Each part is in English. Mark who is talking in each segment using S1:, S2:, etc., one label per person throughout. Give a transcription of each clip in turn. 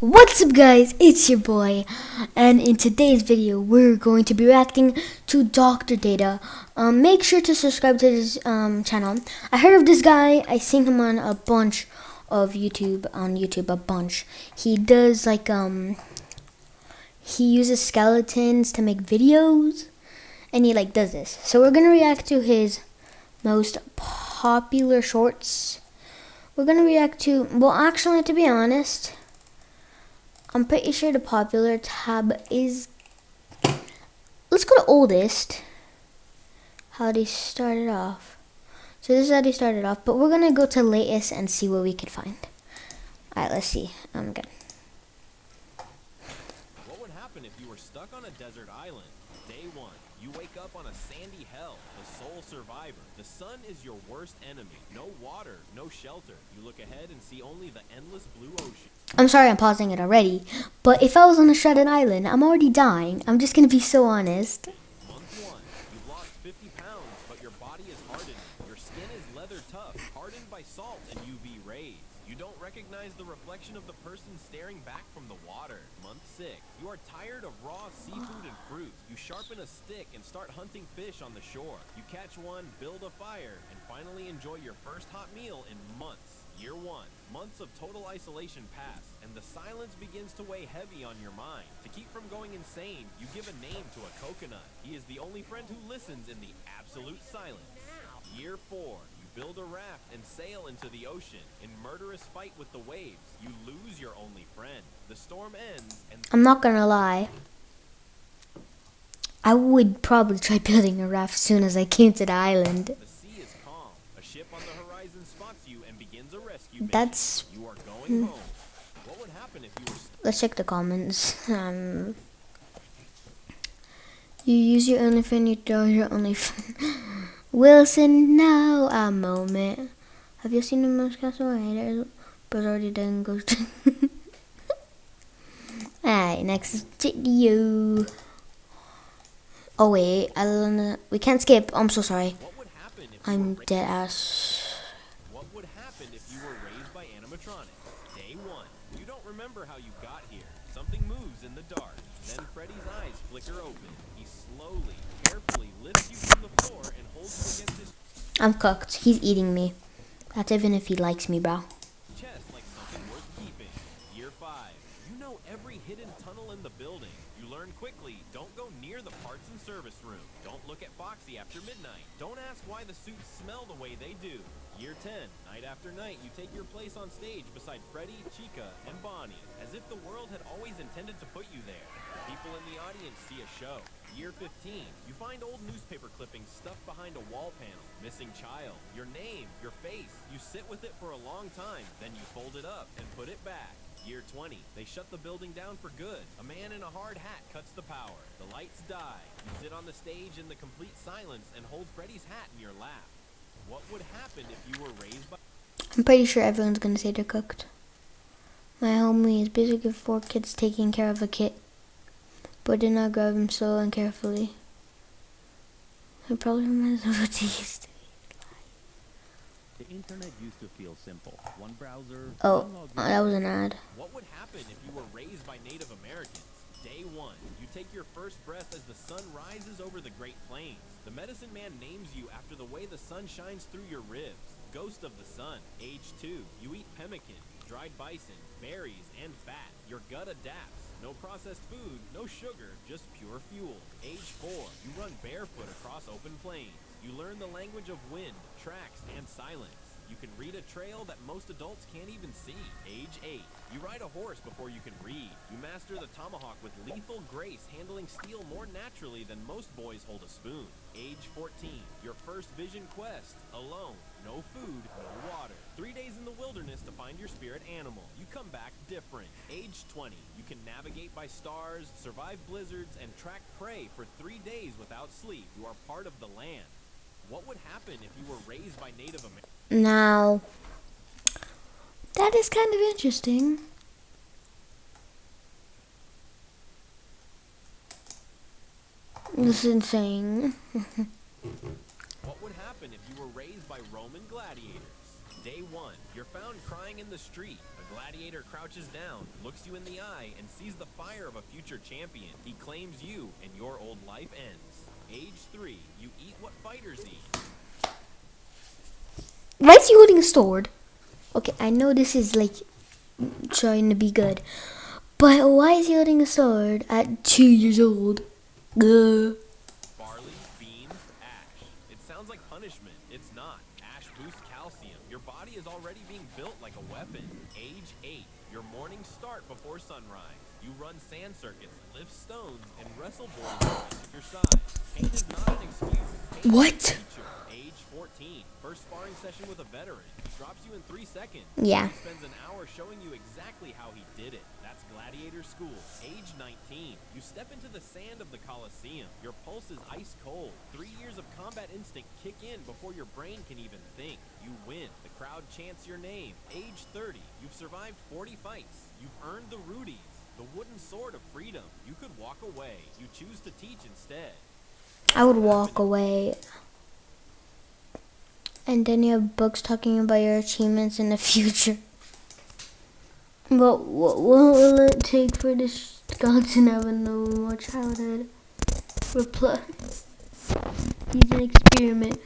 S1: What's up guys, it's your boy, and in today's video we're going to be reacting to Dr. Data. Make sure to subscribe to his channel. I heard of this guy, I seen him on a bunch of YouTube, a bunch. He does like, he uses skeletons to make videos, and he like does this. So we're gonna react to his most popular shorts. We're gonna react to, well actually to be honest, I'm pretty sure the popular tab is, let's go to oldest, how they started off. So this is how they started off, but we're gonna go to latest and see what we can find. Alright, let's see. I'm good.
S2: What would happen if you were stuck on a desert island? Day 1, you wake up on a sandy hell, the sole survivor. The sun is your worst enemy. No water, no shelter. You look ahead and see only the endless blue ocean.
S1: I'm sorry I'm pausing it already, but if I was on a shredded island, I'm already dying. I'm just gonna be so honest.
S2: Month 1, you've lost 50 pounds, but your body is hardened. Your skin is leather tough, hardened by salt and UV rays. You don't recognize the reflection of the person staring back from the water. Month 6, you are tired of raw seafood and fruit. You sharpen a stick and start hunting fish on the shore. You catch one, build a fire, and finally enjoy your first hot meal in months. Year 1, months of total isolation pass, and the silence begins to weigh heavy on your mind. To keep from going insane, you give a name to a coconut. He is the only friend who listens in the absolute silence. Year 4, you build a raft and sail into the ocean. In murderous fight with the waves, you lose your only friend. The storm ends, and
S1: I'm not gonna lie, I would probably try building a raft as soon as I came to the island.
S2: the sea is calm. A ship on the horizon spots you and begins a rescue mission.
S1: That's,
S2: You are going home. What would happen if you were
S1: let's check the comments. You use your only friend, you throw your only friend. Wilson, now a moment. Have you seen the most castle haters? But already done goes to. Alright, next video. Oh wait, we can't skip. I'm so sorry.
S2: What would happen if
S1: I'm dead ass.
S2: What would happen if you were raised by animatronics? Day 1, you don't remember how you got here. Something moves in the dark. Then Freddy's eyes flicker open. He slowly, carefully lifts you from the floor and holds you against his
S1: I'm cooked. He's eating me. That's even if he likes me, bro.
S2: chest like something worth keeping. Year 5, you know every hidden tunnel in the building. You learn quickly, don't go near the parts and service room. Don't look at Foxy after midnight. Don't ask why the suits smell the way they do. Year 10, night after night, you take your place on stage beside Freddy, Chica, and Bonnie, as if the world had always intended to put you there. People in the audience see a show. Year 15, you find old newspaper clippings stuffed behind a wall panel. Missing child, your name, your face. You sit with it for a long time, then you fold it up and put it back. Year 20, they shut the building down for good. A man in a hard hat cuts the power. The lights die. You sit on the stage in the complete silence and hold Freddy's hat in your lap. What would happen if you were raised by...
S1: I'm pretty sure everyone's gonna say they're cooked. My homie is basically 4 kids taking care of a kid, but did not grab him slow and carefully. It probably reminds me of what they used to.
S3: The internet used to feel simple. One browser.
S1: Oh,
S3: one login.
S1: that was an ad.
S2: What would happen if you were raised by Native Americans? Day 1, you take your first breath as the sun rises over the Great Plains. The medicine man names you after the way the sun shines through your ribs. Ghost of the sun. Age 2, you eat pemmican, dried bison, berries, and fat. Your gut adapts. No processed food, no sugar, just pure fuel. Age 4, you run barefoot across open plains. You learn the language of wind, tracks, and silence. You can read a trail that most adults can't even see. Age 8, you ride a horse before you can read. You master the tomahawk with lethal grace, handling steel more naturally than most boys hold a spoon. Age 14, your first vision quest. Alone, no food, no water. 3 days in the wilderness to find your spirit animal. You come back different. Age 20, you can navigate by stars, survive blizzards, and track prey for 3 days without sleep. You are part of the land. What would happen if you were raised by Native Americans?
S1: Now, that is kind of interesting. This is insane.
S2: What would happen if you were raised by Roman gladiators? Day 1, you're found crying in the street. A gladiator crouches down, looks you in the eye, and sees the fire of a future champion. He claims you, and your old life ends. Age 3, you eat what fighters eat.
S1: Why is he holding a sword? Okay, I know this is like trying to be good, but why is he holding a sword at 2 years old? Ugh.
S2: Barley, beans, ash. It sounds like punishment. It's not. Ash boosts calcium. Your body is already being built like a weapon. Age 8, your mornings start before sunrise. You run sand circuits, lift stones, and wrestle boys at your side. Pain is not an excuse. Pain
S1: What?
S2: is a teacher. Age 14, first sparring session with a veteran. He drops you in 3 seconds.
S1: Yeah.
S2: He spends an hour showing you exactly how he did it. That's gladiator school. Age 19, you step into the sand of the Colosseum. Your pulse is ice cold. 3 years of combat instinct kick in before your brain can even think. You win. The crowd chants your name. Age 30, you've survived 40 fights. You've earned the Rudies, the wooden sword of freedom. You could walk away. You choose to teach instead.
S1: I would walk away. And then you have books talking about your achievements in the future. But what will it take for this God to never know more childhood? Reply. He's an experiment.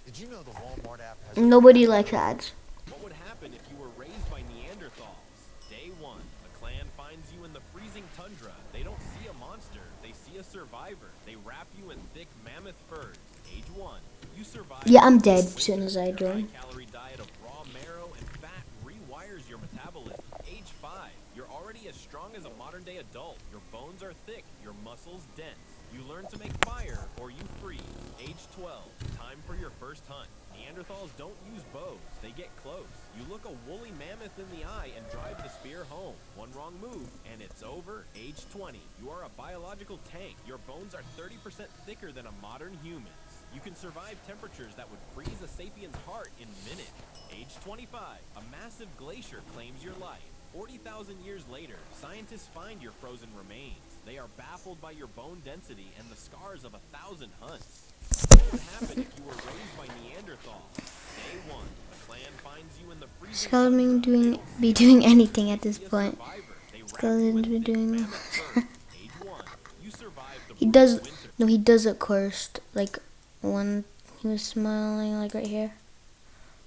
S4: Did you know the Walmart app has
S1: Nobody likes ads.
S2: What would happen if you were raised by Neanderthals? Day 1, a clan finds you in the freezing tundra. They don't see a monster, they see a survivor. They wrap you in thick mammoth furs. Age 1, you survive.
S1: Yeah, I'm dead as soon as I join.
S2: High-calorie diet of raw marrow and fat rewires your metabolism. Age 5, you're already as strong as a modern-day adult. Your bones are thick, your muscles dense. You learn to make fire or you freeze. Age 12, time for your first hunt. Neanderthals don't use bows, they get close. You look a woolly mammoth in the eye and drive the spear home. One wrong move, and it's over. Age 20, you are a biological tank. Your bones are 30% thicker than a modern human's. You can survive temperatures that would freeze a sapien's heart in minutes. Age 25, a massive glacier claims your life. 40,000 years later, scientists find your frozen remains. They are baffled by your bone density and the scars of 1,000 hunts. What would happen if you were raised by Neanderthals? Day 1, the clan finds you in the freezing
S1: Skeleton be doing anything at this point.
S2: survivor. They wrap you
S1: Skeleton
S2: in
S1: be
S2: thick
S1: doing.
S2: mammoth furs. Age 1, you survived the
S1: He
S2: brutal
S1: does.
S2: winter.
S1: No, he does it cursed. Like when he was smiling, like right here.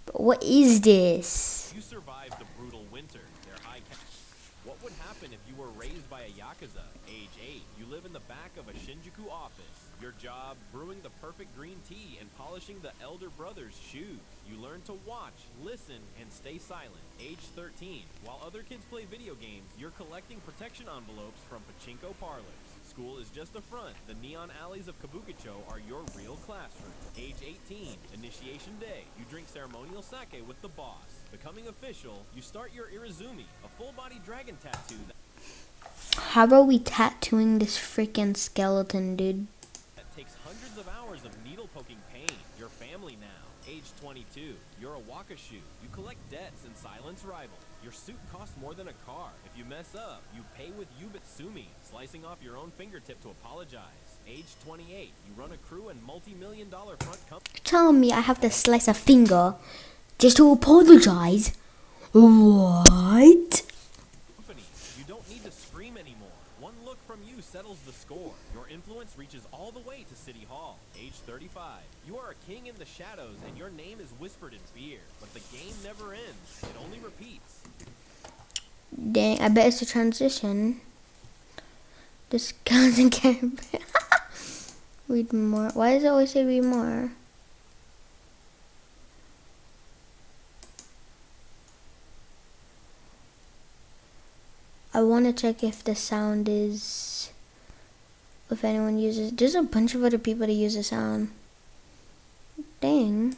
S1: But what is this?
S2: You survived the brutal winter. They're What would happen if you were raised by a Yakuza? Age 8, you live in the back of a Shinjuku office. Your job, brewing the perfect green tea and polishing the elder brother's shoes. You learn to watch, listen, and stay silent. Age 13, while other kids play video games, you're collecting protection envelopes from pachinko parlors. School is just a front. The neon alleys of Kabukicho are your real classroom. Age 18, initiation day. You drink ceremonial sake with the boss. Becoming official, you start your Irizumi, a full-body dragon tattoo
S1: How about we tattooing this freaking skeleton, dude?
S2: that takes hundreds of hours of needle-poking pain. Your family now. Age 22, you're a wakashu. You collect debts and silence rivals. Your suit costs more than a car. If you mess up, you pay with yubitsumi, slicing off your own fingertip to apologize. Age 28, you run a crew and multi-million-dollar front company.
S1: You're telling me I have to slice a finger just to apologize? What?
S2: You don't need to scream anymore. One look from you settles the score. Your influence reaches all the way to City Hall. Age 35, you are a king in the shadows and your name is whispered in fear. But the game never ends. It only repeats.
S1: Dang, I bet it's a transition. The skeleton can't read more. Why does it always say read more? I want to check if the sound is, if anyone uses, there's a bunch of other people that use the sound. Dang.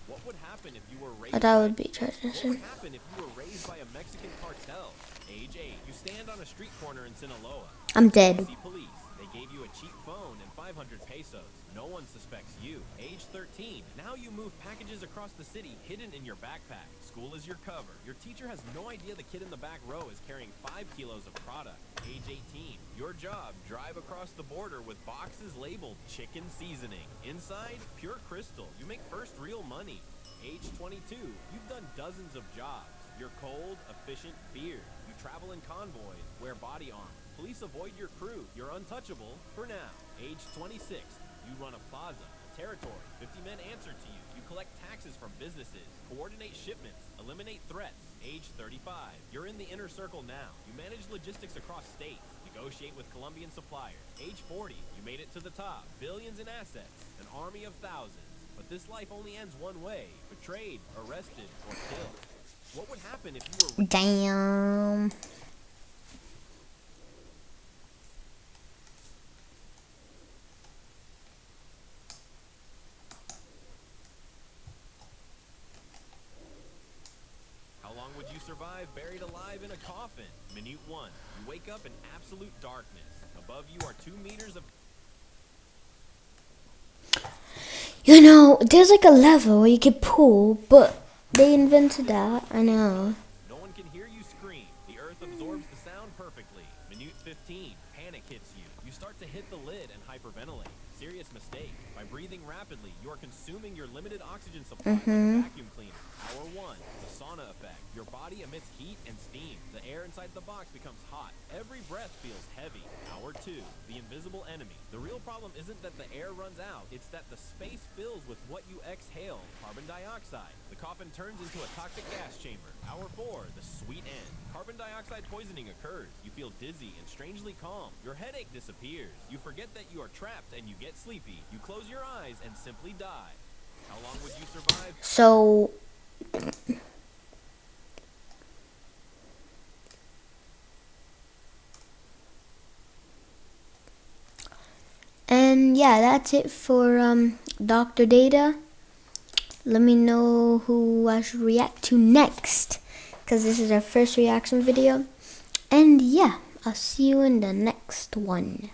S2: What would happen if you were raised
S1: I thought it
S2: by
S1: would be
S2: What
S1: transition.
S2: would happen if you were raised by a Mexican cartel? Age 8, you stand on a street corner in Sinaloa.
S1: I'm dead.
S2: See police. They gave you a cheap phone and 500 pesos. No one suspects you. Age 13, now you move packages across the city hidden in your backpack. School is your cover. Your teacher has no idea the kid in the back row is carrying 5 kilos of product. Age 18. Your job, drive across the border with boxes labeled chicken seasoning. Inside, pure crystal. You make first real money. Age 22. You've done dozens of jobs. You're cold, efficient, feared. You travel in convoys, wear body armor. Police avoid your crew. You're untouchable for now. Age 26. You run a plaza, a territory. 50 men answer to you. You collect taxes from businesses, coordinate shipments, eliminate threats. Age 35. You're in the inner circle now. You manage logistics across states, negotiate with Colombian suppliers. Age 40. You made it to the top. Billions in assets, an army of thousands. But this life only ends one way: betrayed, arrested, or killed. What would happen if you were...
S1: Damn.
S2: How long would you survive buried alive in a coffin? Minute 1. You wake up in absolute darkness. Above you are 2 meters of...
S1: You know, there's like a level where you can pull, but they invented that. I know.
S2: No one can hear you scream. The earth absorbs the sound perfectly. Minute 15. Panic hits you. You start to hit the lid and hyperventilate. Serious mistake. By breathing rapidly, you are consuming your limited oxygen supply like a vacuum cleaner. Hour 1. The sauna effect. Your body emits heat and steam. The air inside the box becomes hot. Every breath feels heavy. Hour 2. The invisible enemy. The real problem isn't that the air runs out. It's that the space fills with what you exhale, carbon dioxide. The coffin turns into a toxic gas chamber. Hour 4. The sweet end. Carbon dioxide poisoning occurs. You feel dizzy and strangely calm. Your headache disappears. You forget that you are trapped and you get sleepy. You close your eyes and simply die. How long would you survive?
S1: So, and yeah, that's it for Dr. Data. Let me know who I should react to next, because this is our first reaction video. And yeah, I'll see you in the next one.